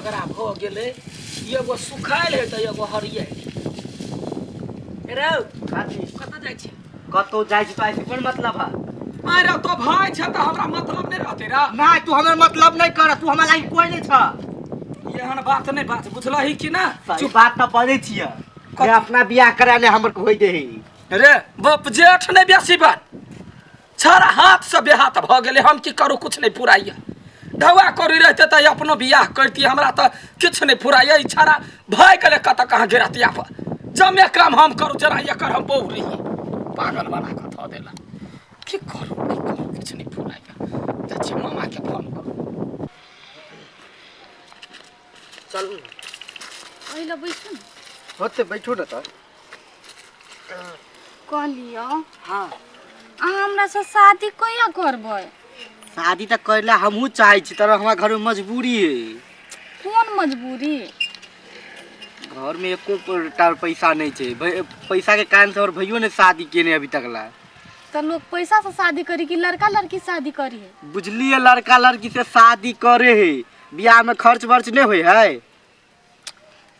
झगड़ा भ गेले एगो सुखाइल है त एगो हरियर रे कत जाइ छी कतो जाइ छी तो ऐसे कोन मतलब है अरे तो भाई छ त हमरा मतलब नहीं रहते रा ना तू हमर मतलब नहीं कर तू हमरा लागी कोई नहीं छ एहन बात नहीं बात बुझलही कि ना चुप बात त बजै छियै मैं अपना बियाह कराने हमर को होई देही रे बाप जेठ नहीं बेसी बात छारा हाथ से बेहात भ गेले हम की करू कुछ नहीं पुराइया ढवा करी रहते त अपनो बियाह करती हमरा त किछ नहीं पुराइया छारा भाई गेले कत कहां गिरतिया पर जमे काम हम करू जरा एकर हम बहु रही पागल बना के ध देला की करू नहीं करू कुछ नहीं पुराइया जाछि मामा के फोन कर चल अहिले बैठु न होते बैठो न त कहलियो हां हमरा से शादी कहिया करबै शादी त करला हमहू चाहै छी तर हमरा घर में मजबूरी है कोन मजबूरी घर में एको पैसा नहीं छै पैसा के कारण से और भइयो ने शादी केने अभी तक ला तो लोग पैसा से शादी करी कि लड़का लड़की शादी करी है बुझलिए लड़का लड़की से शादी करे है बियाह में खर्च वर्च नहीं होय है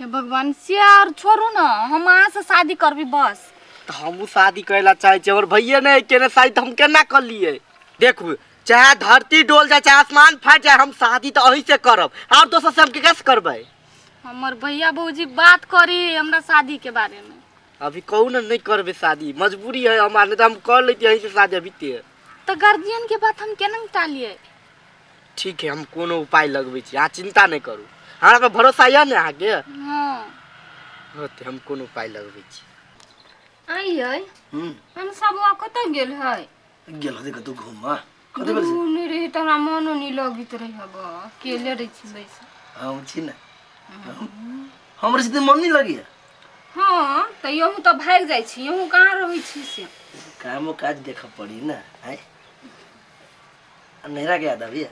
हे भगवान सियार छोड़ू ना हम अहाँ से शादी करबी बस तो हमहू शादी करेला चाहे छी और भइये नहीं केने शादी तो हम केना कर लिए देखू चाहे धरती डोल जाए चाहे आसमान फट जाए हम शादी तो अही से करब और दोसर से हम के कैसे करबै हमर भैया बहूजी बात करी हमरा शादी के बारे में अभी कहू ना नहीं करबे शादी मजबूरी है हमार नहीं तो हम कर लेते यहीं से शादी अभी ते तो गार्जियन के बात हम केना टालिए ठीक है हम कोनो उपाय लगबै छी अहाँ चिंता नहीं करू हमरा पे भरोसा है ना आगे हां होते हम कोनो उपाय लगबै छी आइयै हम सब कत गेल है गेल देख तू घूमा नहीं रही तो हमरा मनो नहीं लगित रही हबो अकेले रही छी बैस हम छी ना हमरे से मन नहीं लगी हां त यहू तो भाग जाय छी यहू कहां रहै छी से काम काज देख पड़ी ना है अंधेरा गया था भैया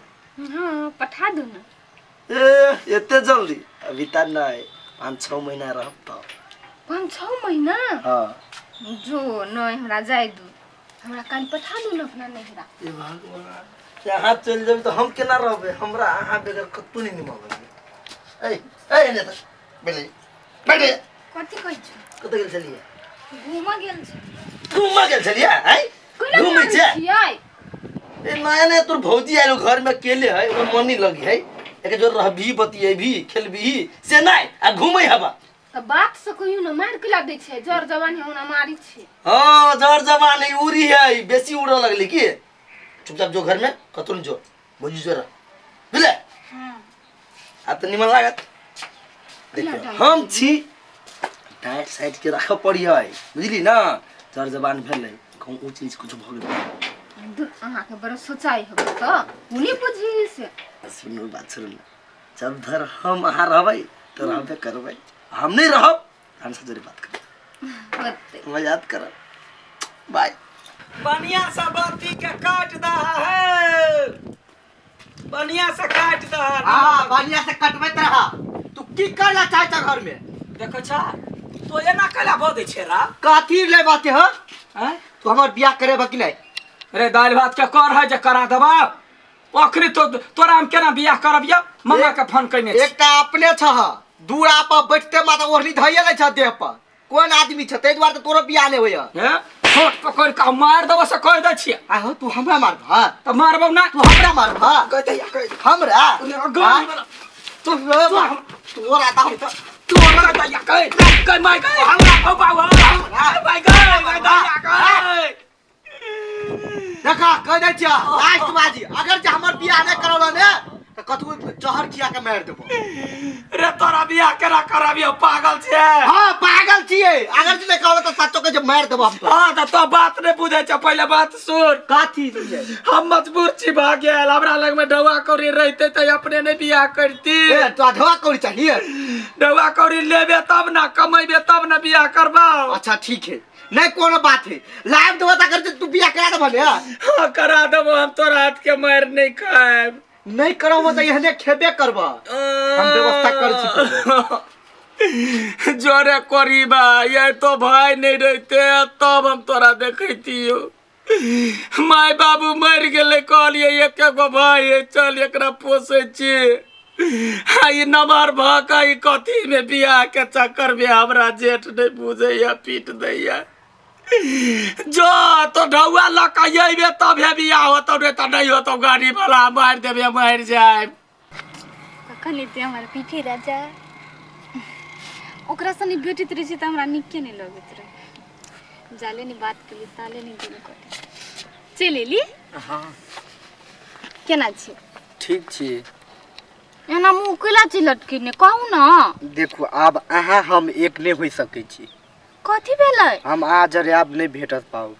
हां पठा दो ना ए इतने जल्दी अभी तक ना है 5-6 महीना रह तो 5-6 महीना हां जो नहीं हमरा जाय दू हमरा काल पठा दू ना अपना नहिरा ए भगवान यहाँ चल जाबे तो हम केना रहबे हमरा अहाँ बगैर कतौ नहीं निमल ए ने बैठे कथि कहै छ कत गेल छलिए घुमा गेल छलिए हैं घूमै छै ए नया नया तोर भौजी आइलो घर में अकेले है ओकर मन नहीं लगी है एक जो रहबी बतियेबी खेलबी से नहीं आ घूमै हबा त बात से कहियो न मार के ला दै छै जर जवानी होना मारी छै हां जर जवानी उरी है बेसी उड़ लगली की चुपचाप जो घर में कतुन जो भौजी जो रह बुझले हां आ त निमन लागत देखियो हम छी टाइट साइड के रख पड़ी है बुझली ना जर जवान भेलै कहूं ऊ चीज कुछ भ गेल अहाँ के बड़ा सोचाई हो त उनी बुझी से सुनो बात सुन जब धर हम अहाँ रहबै तो रहबे करबै हम नहीं रहब हम से जरी बात कर मजाक कर बाय बढ़िया सा बाती के काट दा है बढ़िया से काट दा हां बढ़िया से कटबै रहा तू की करला चाहे छ घर में देखो छा तो एना कला भ दे छै रा काथी ले बात है हैं तू हमर बियाह करेबा कि नहीं अरे दाल भात के कर है जे करा देबा ओखरी तो तोरा हम केना बियाह करबिया मामा के फोन कइने एकटा अपने छ दूरा पर बैठते माता ओहनी धइए ले छ देह पर कोन आदमी छ तै द्वार त तोरो बियाह नहीं होय हैं छोट पकड़ के मार देबो से कह दै छियै आ हो तू हमरा मारबा त मारबौ ना तू हमरा मारबा कह दे कह हमरा तू तोरा त तोरा त या कह माय कह हमरा हो बाबू माय कह देखा कह दे छिया लास्ट बाजी अगर जे हमर बियाह नहीं करौला ने त कतु जहर खिया के मार देबो रे तोरा बियाह केना करबियो पागल छै हां पागल छिए अगर जे नहीं कहलो त सच्चो के जे मार देबो हम हां त तो बात नहीं बुझै छ पहले बात सुन काथी हम मजबूर छी भाग गेल हमरा लग में डवा कौड़ी रहते त अपने ने बियाह करती ए तो ढवा कौड़ी चाहिए डवा कौड़ी लेबे तब ना कमेबे तब ना बियाह करबा अच्छा ठीक है नहीं कोनो बात है लाइव देबो त अगर तू बियाह करा दे भले हां करा देबो हम तोरा हाथ के मार नहीं खाएब नहीं करबो त यहने खेबे करबो हम व्यवस्था कर छी जोरे करीबा ये तो भाई नहीं रहते तब हम तोरा देखैतियो माय बाबू मर गेले कहलिए एक एगो भाई है चल एकरा पोसे छी हाई नंबर भई कथी में बियाह के चक्कर में हमरा जेठ नहीं बुझे पीट दैया जो तो ढौआ लकइबे तबे बियाह होतो रे त नहीं होतो गाड़ी वाला मार देबे मर जाए कखन लेते हमारे पीठी राजा ओकरा सनी भेटित रही त हमरा निके नहीं लगत रहे जाले नहीं बात के लिए ताले नहीं देने को चले ली हाँ केना छी ठीक छी एना मुंह किला छी लटकी ने कहू ना देखो आब अहाँ हम एक नहीं हो सके छी कथी भेलै हम आज रे आब नहीं भेटत पाऊ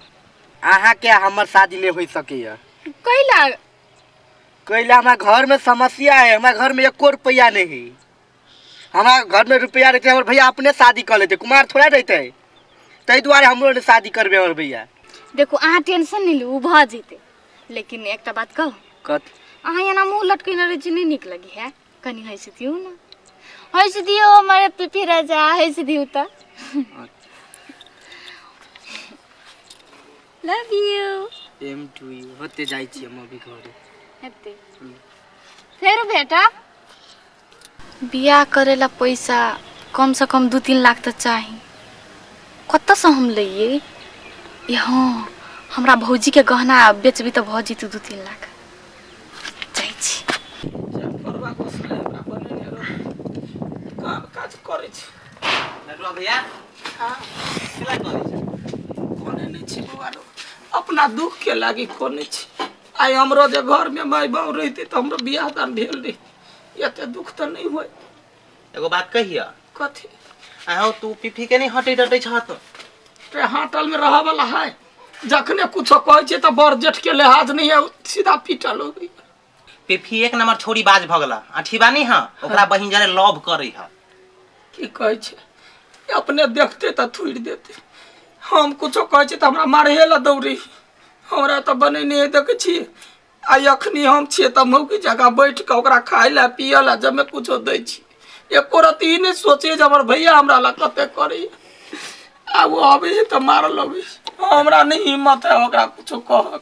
अहाँ के हमर शादी नहीं हो सके कैला कैला हमारा घर में समस्या है हमारा घर में 1 रुपया नहीं है हमारा घर में रुपया रहते हमारे भैया अपने शादी कर लेते कुमार थोड़ा रहते तई द्वारे हमरो ने शादी करबे हमर भैया देखो अहाँ टेंशन नहीं लो भ जेते लेकिन एकटा बात कहू कत अहाँ एना मुंह लटकने रहे छी नहीं निक लगी है कनी हंस दियो ना हंस दियो हमारे पीपी राजा हंस दियो त लव यू एम टू यू होते जाई छी हम अभी घरे हेते फेर बेटा बियाह करेला पैसा कम से कम 2-3 लाख तो चाहिए कत से हम लइए हाँ हमरा भौजी के गहना बेचबी तो भौजी तू 2-3 लाख जाइ छी करबा कोसले हमरा बने रो काम काज करे छी लगवा भैया हां केला करे छी कोने नहीं छी बुआरो अपना दुख के लागी कोने छी आई हमरो जे घर में माई बाऊ रहती तो हमरो बियाह दान भेल रे एते दुख तो नहीं होय एगो बात कहिया कथी आहो तू पिफी के नहीं हटे डटे छत ते हाटल में रह वाला है जखने कुछो कहै छै त बड़ जेठ के लिहाज नहीं है सीधा पीटल हो गई पिफी 1 नंबर छोड़ी बाज भगला अठीबा नहीं हां ओकरा बहिन जरे लव करे ह की कहै छै अपने देखते त थुड़ देते हम कुछो कहै छै त हमरा मारे ला दौड़ी हमरा त बने नहीं देखे छी आई अखनी हम छिए त मौकी जगह बैठ के ओकरा खाय ला पिए ला जब मैं कुछो दै छी एको रती नहीं सोचे जे हमर भैया हमरा ला कते करे आ वो अभी त मार लबी हमरा नहीं हिम्मत है ओकरा कुछो कह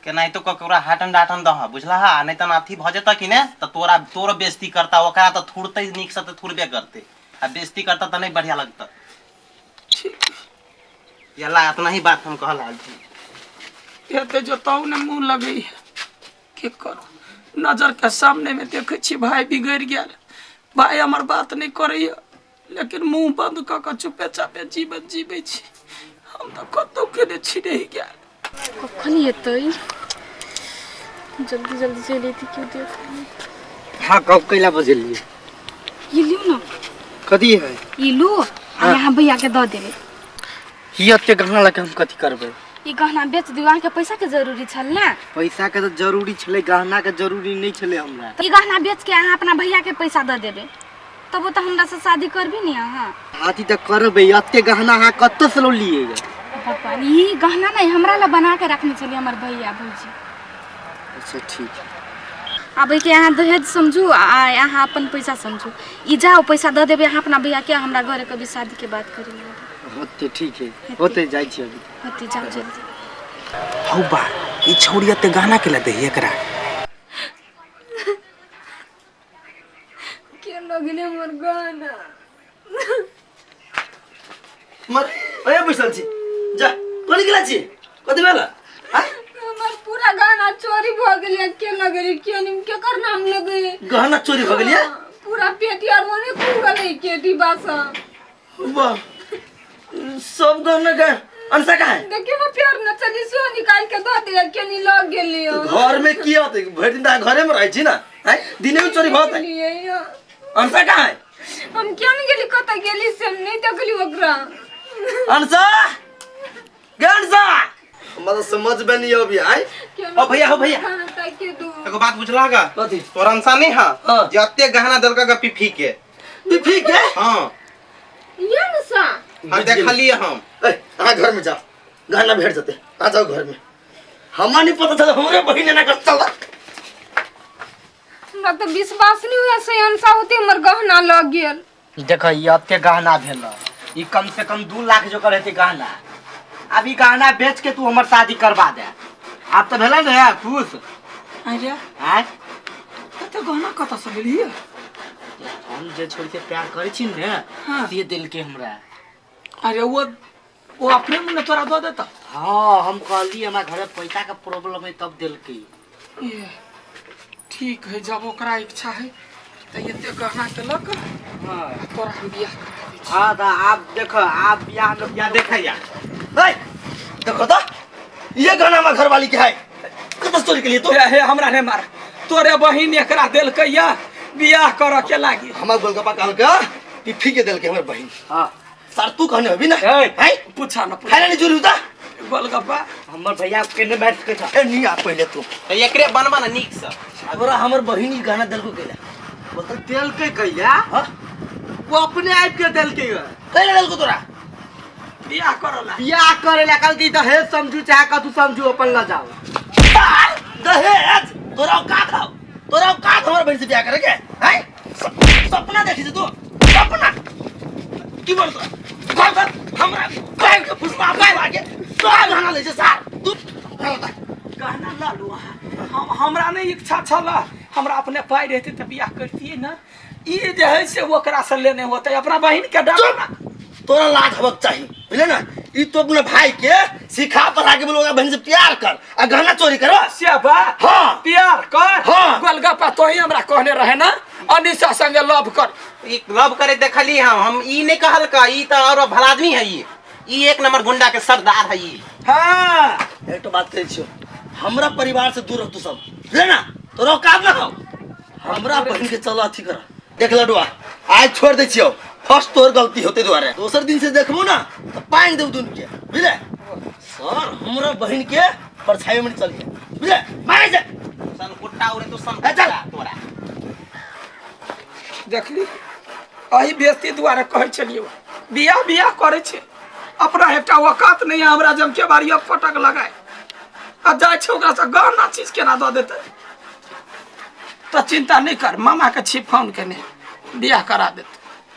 के नहीं तो ककरा हाटन डाटन दह बुझला हा नहीं त नाथी भ जता कि ने त तोर बेइज्जती करता ओकरा त थुड़ते निक से त थुड़बे करते आ बेइज्जती करता त नहीं बढ़िया लगता ठीक यला इतना ही बात हम कहला छी एते जो ताऊ ने मुंह लगई है के करो नजर के सामने में देखे छी भाई बिगड़ गया भाई हमर बात नहीं करैया लेकिन मुंह बंद क के चुपे चापे जीवन जीवे छी हम तो कतो के ने छी नहीं गया कखन एतै जल्दी जल्दी से लेती क्यों देख हाँ कब कैला बजलिए ये लियो ना कथी है ये लो यहाँ भैया के दे देबे ही अते गहना लके हम कथी करबे ये गहना बेच दियो अहाँ के पैसा के जरूरी छल ना पैसा के तो जरूरी छले गहना के जरूरी नहीं छले हमरा ये गहना बेच के अहाँ अपना भैया के पैसा दे देबे तब तो हमरा से शादी करबी नहीं अहाँ आती तो करबे अते गहना हाँ कत्तो से लो लिएगा भगवान ये गहना नहीं हमरा ला बना के रखने चलिए हमार भैया भौजी अच्छा ठीक है अब के यहाँ दहेज समझू आ यहाँ अपन पैसा समझू ई जाओ पैसा दे देबे अहाँ अपना भैया के हमरा घरे कभी शादी के बात करेंगे होते ठीक है होते जाई छी अभी होती जाओ जल्दी हौ बा ई छोड़ी अते गाना के लदे एकरा के लगले मोर गाना मर ओए बैसल छी जा कोनी गेला छी कथि भेला हां हमर पूरा गाना चोरी भ गेल के लगले के निम के कर नाम लगे गहना चोरी भ गेलिए पूरा पेटी और मने खू गेलै केटी बासा वाह सब गहना का अंसा का है देखियो ना प्यार न चली सो निकाल के दे दे के नी लग गेली घर में की होते भर दिन ता घरे में रहै छी ना हैं दिने में चोरी भत है अंसा का है हम क्यों नहीं गेली कत गेली से हम नहीं देखली ओकरा अंसा गंसा मतलब समझ में नहीं अभी आई ओ भैया हो भैया के दू एगो बात बुझला का कथि तोरनसा नहीं हां हाँ। जे अते गहना दलका का पिफी के पिफी के हां ये न सा हम देखलिए हम ए आ घर में जाओ गहना भेट जते आ जाओ घर में हमरा नहीं पता था हमरे बहिन ने कर चला हमरा तो विश्वास नहीं हुआ से अंसा होते हमर गहना लग गेल देखो ये अते गहना भेल ई कम से कम 2 लाख जो करे थे गहना अभी गहना बेच के तू हमर शादी करवा दे आप तो भेला ना खुश अरे हैं कते गहना कत से लेली हम जे छोड़ के प्यार करे छी ने हाँ। से दिल के हमरा। अरे वो अपने मुँह में तोरा दो देता। हाँ हम कहली हमरा घर में पैसा का प्रॉब्लम है तब दिल के। ये ठीक है, जब ओकरा इच्छा है तो ये गहना के लग हाँ तोरा हम बियाह करा दै छी। हाँ तो आप देखो आप बियाह में या देख या है देखो तो ये गाना में घर वाली के है कत स्टोरी के लिए तो हे हमरा ने मार, तोरे बहिन एकरा देलकै या बियाह कर के लागी। हमार गोलगप्पा काल का पिफी के दिल के हमर बहन। हाँ सर तू कहने होबी ना ए, है पूछा न पूछा खाना नहीं जुरी होता गोलगप्पा। हमर भैया केने बैठ के था। ए नहीं आ पहले तू तो एकरे बनवा ना नीक से। तोरा हमर बहिन ई गाना दिल को केला बोतल दिल के कैला हां वो अपने आप के दिल के केला दिल को तोरा बियाह करला बियाह करे ला कल की तो हे समझू चाहे कतू समझू अपन ला जाओ। दहेज तोरा औकात हो, तोरा औकात हमर बहन से ब्याह करे के है सपना देखी तू सपना की बोल तोरा घर हमरा पैर के फुसला आगे तो गाना ले से सार तू गहना ला लू। हमरा नहीं इच्छा छला, हमरा अपने पाई रहते तो बियाह करतिए ना। ये जे है से ओकरा से लेने होते अपना बहिन के डाल ना। तोरा लाज हवक चाहिए बुझले ना। ई तो अपने भाई के सिखा पढ़ा के बोलोगा बहन से प्यार कर आ गहना चोरी करो से बा हाँ। प्यार कर। हाँ। गोलगप्पा तो ही हमरा कहने रहे ना अनिशा संगे लव कर। ई लव करे देखली हम ई नहीं कहल का, ई तो और भला आदमी है। ई एक नंबर गुंडा के सरदार है। ई हाँ एक तो बात करे छियो हमरा परिवार से दूर रह तू सब बुझले ना। तोरा औकात ना हो हमरा बहन के चलो अथी कर। देख लडुआ आज छोड़ दे छियो, फर्स्ट तोर गलती होते द्वारे दोसर दिन से देखबो ना तो पानी देव दुन के बुझले। सर हमरा बहन के परछाई में चल के बुझले मारे से सन कुट्टा उरे तो सन ए, चल। तोरा देखली अही बेस्ती द्वारा कहे चलिए बियाह बियाह करे छे। अपना एकटा औकात नहीं है हमरा जम के बारी फटक लगाए आ जाए छे ओकरा से गहना चीज केना दो देते। तो चिंता नहीं कर, मामा के छी फोन केने बियाह करा देते।